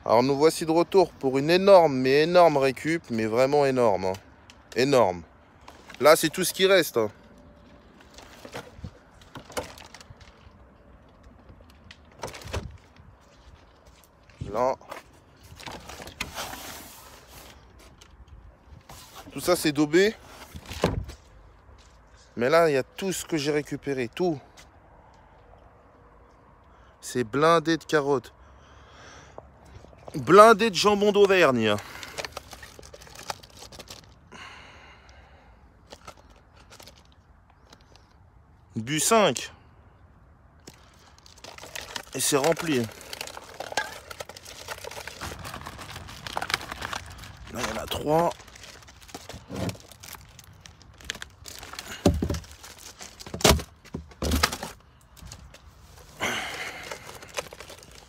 Alors nous voici de retour pour une énorme récup, mais vraiment énorme, hein. Énorme. Là c'est tout ce qui reste, hein. Là. Tout ça c'est daubé. Mais là il y a tout ce que j'ai récupéré, tout. C'est blindé de carottes. Blindé de jambon d'Auvergne. Bu 5. Et c'est rempli. Là, il y en a 3.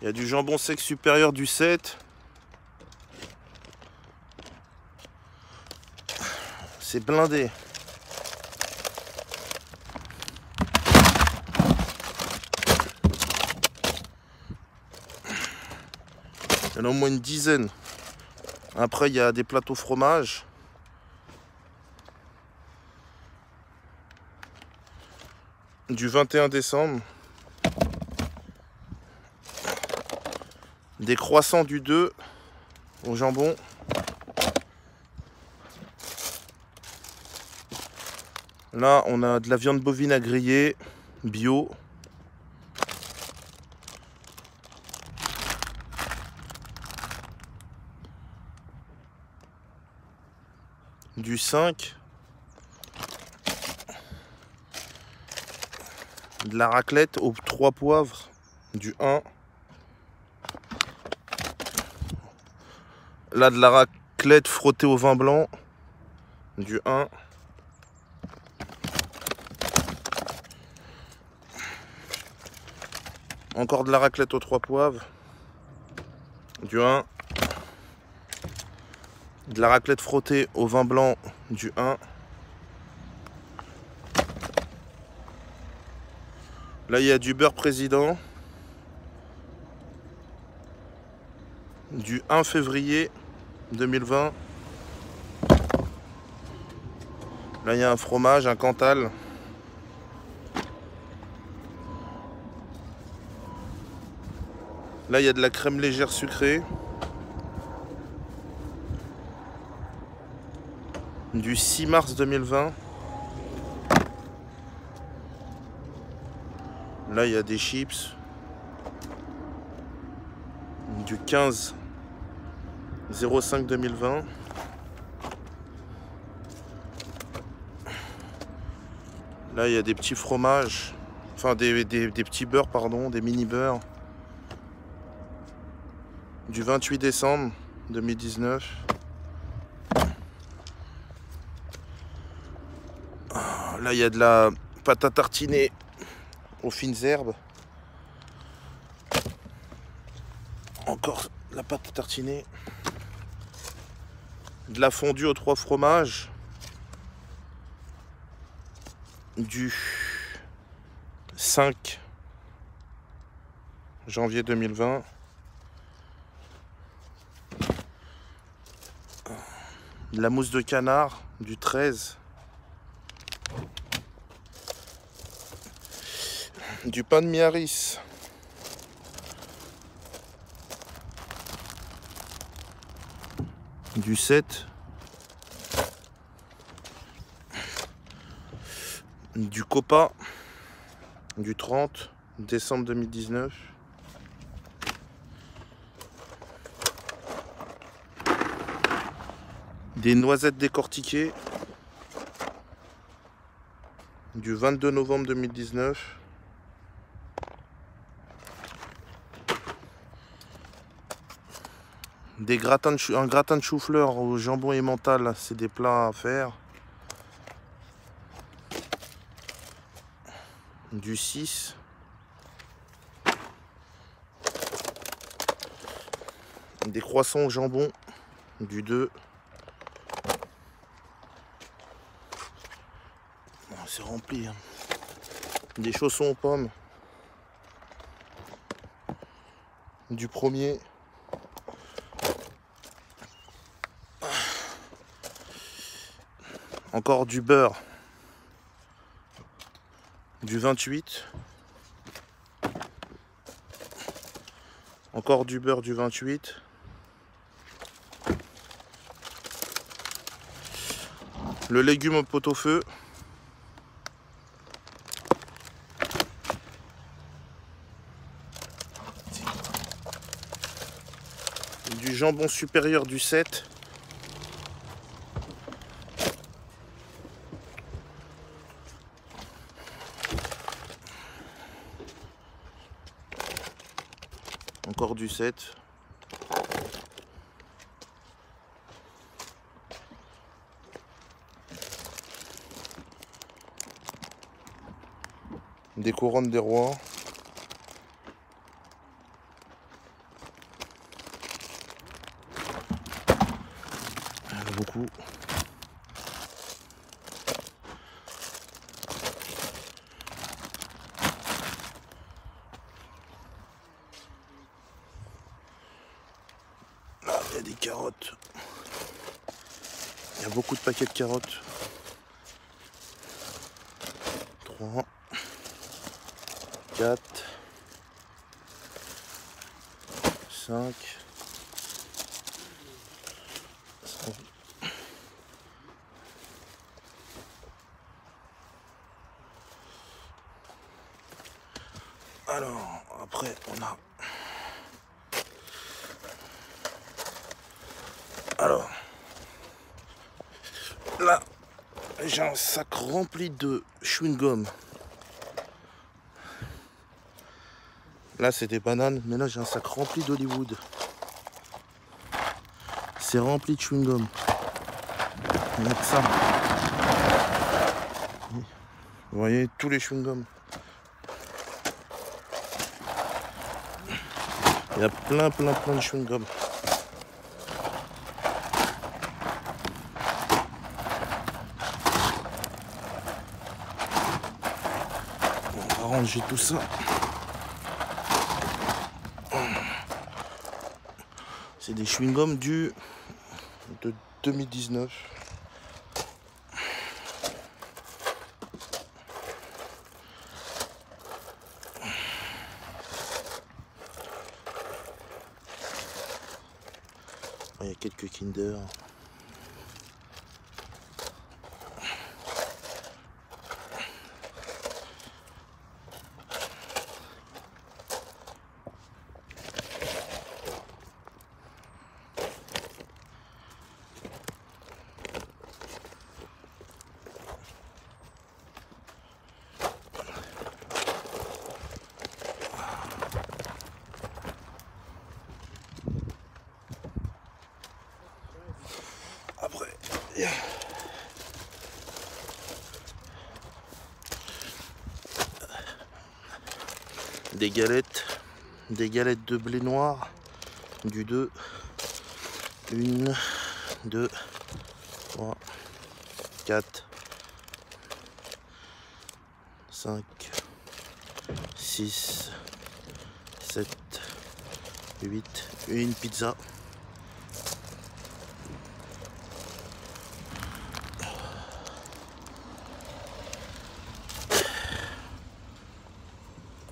Il y a du jambon sec supérieur du 7. C'est blindé. Il y en a au moins une dizaine. Après, il y a des plateaux fromage. Du 21 décembre. Des croissants du 2 au jambon. Là, on a de la viande bovine à griller, bio. Du 5. De la raclette aux 3 poivres, du 1. Là, de la raclette frottée au vin blanc, du 1. Encore de la raclette aux 3 poivres, du 1. De la raclette frottée au vin blanc, du 1. Là, il y a du beurre président, du 1 février 2020. Là, il y a un fromage, un Cantal. Là, il y a de la crème légère sucrée. Du 6 mars 2020. Là, il y a des chips. Du 15 05 2020. Là, il y a des petits fromages. Enfin, des petits beurres, pardon, des mini beurres. Du 28 décembre 2019. Là, il y a de la pâte à tartiner aux fines herbes. Encore de la pâte à tartiner. De la fondue aux 3 fromages. Du 5 janvier 2020. De la mousse de canard du 13. Du pain de Miaris. Du 7. Du Copa. Du 30 décembre 2019. Des noisettes décortiquées. Du 22 novembre 2019. Des gratins un gratin de chou-fleur au jambon emmental, c'est des plats à faire. Du 6. Des croissants au jambon, du 2. C'est rempli, hein. Des chaussons aux pommes, du 1er. Encore du beurre du 28. Encore du beurre du 28. Le légume au pot-au-feu. Du jambon supérieur du 7. Encore du 7. Des couronnes des rois. Il y en a beaucoup. Là, il y a des carottes. Il y a beaucoup de paquets de carottes. 3, 4, 5, 6. Alors, après, on a... Alors, là, j'ai un sac rempli de chewing-gum. Là, c'est des bananes, mais là, j'ai un sac rempli d'Hollywood. C'est rempli de chewing-gum. Il n'y a que ça. Vous voyez, tous les chewing-gums. Il y a plein de chewing-gum. On va ranger tout ça. C'est des chewing-gums de 2019. Il y a quelques Kinder. Après, il y a des galettes de blé noir, du 2, 1, 2, 3, 4, 5, 6, 7, 8, une pizza.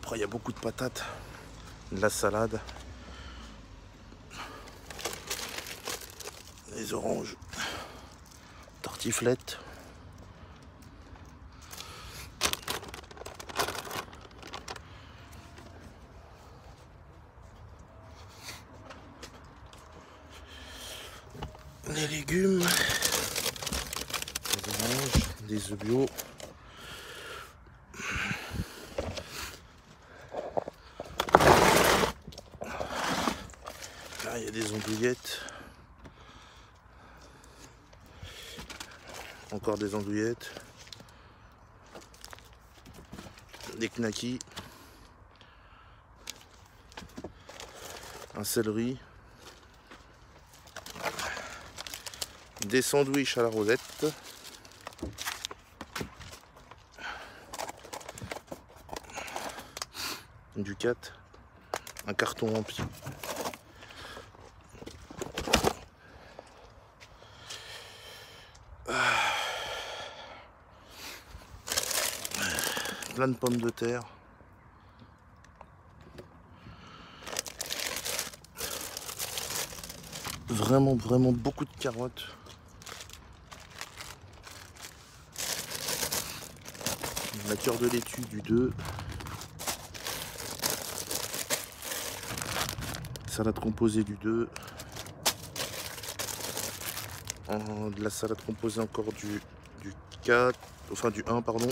Après, il y a beaucoup de patates, de la salade, des oranges, tartiflettes. Les légumes, des oranges, des œufs bio. Là, il y a des andouillettes. Encore des andouillettes. Des knackis. Un céleri. Des sandwichs à la rosette. Du 4. Un carton rempli. plein de pommes de terre. Vraiment beaucoup de carottes. La cœur de laitue du 2. Salade composée du 2. De la salade composée encore du 4. Enfin du 1 pardon.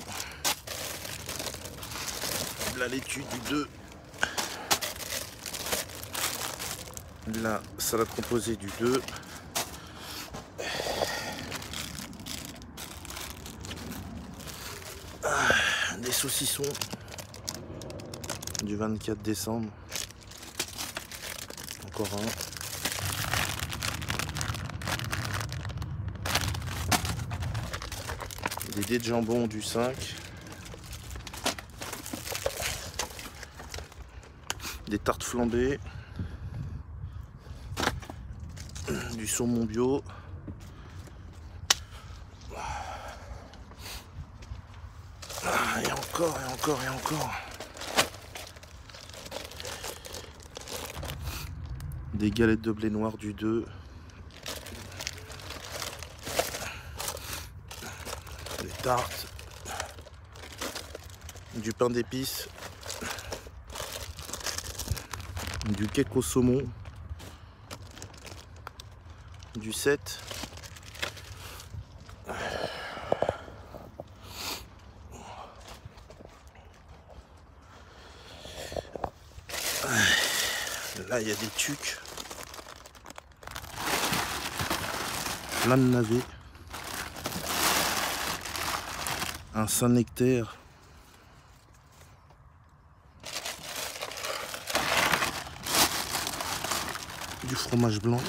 De la laitue du 2. La salade composée du 2. Des saucissons du 24 décembre. Encore un. Des dés de jambon du 5. Des tartes flambées. Du saumon bio. Et encore, et encore, et encore. Des galettes de blé noir du 2. Des tartes. Du pain d'épices. Du cake au saumon. Du 7. Là, il y a des tucs. Plein de navets. Un Saint-Nectaire. Du fromage blanc.